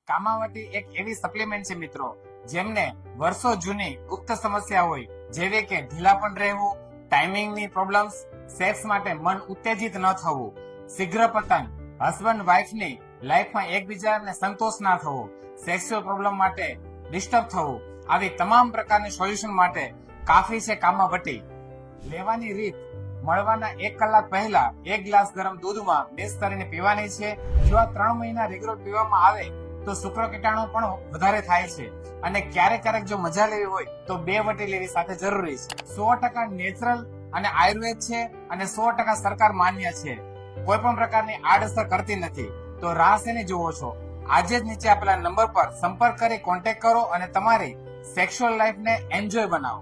કામાવટી એક એવી સપ્લિમેન્ટ છે મિત્રો, જેમને વર્ષો જૂની ગુપ્ત સમસ્યા હોય જેવી કે ઢીલાપણ રહેવું, ટાઈમિંગની પ્રોબ્લેમ્સ, સેક્સ માટે મન ઉત્તેજિત ન થવું, શીઘ્ર પતન, હસબન્ડ વાઇફની લાઈફમાં એકબીજાને સંતોષ ના થવો, સેક્સ્યુઅલ પ્રોબ્લેમ માટે ડિસ્ટર્બ થવું, આવી તમામ પ્રકારની સોલ્યુશન માટે કાફી છે કામાવટી. લેવાની રીત: મળવાના 1 કલાક પહેલા 1 ગ્લાસ ગરમ દૂધમાં મિક્સ કરીને પીવાની છે. જો આ 3 મહિના રેગ્યુલર પીવામાં આવે તો શુક્ર કીટાણુ પણ વધારે થાય છે. અને ક્યારેક જો મજા લેવી હોય તો 2 વટી લેવી સાથે જરૂરી છે. 100% નેચરલ અને આયુર્વેદ છે અને 100% સરકાર માન્ય છે. કોઈ પણ પ્રકારની આડઅસર કરતી નથી. તો રાહ શેની જુઓ છો? આજે જ નીચે આપેલા નંબર પર સંપર્ક કરી કોન્ટેક્ટ કરો અને તમારી સેક્સ્યુઅલ લાઈફને એન્જોય બનાવો.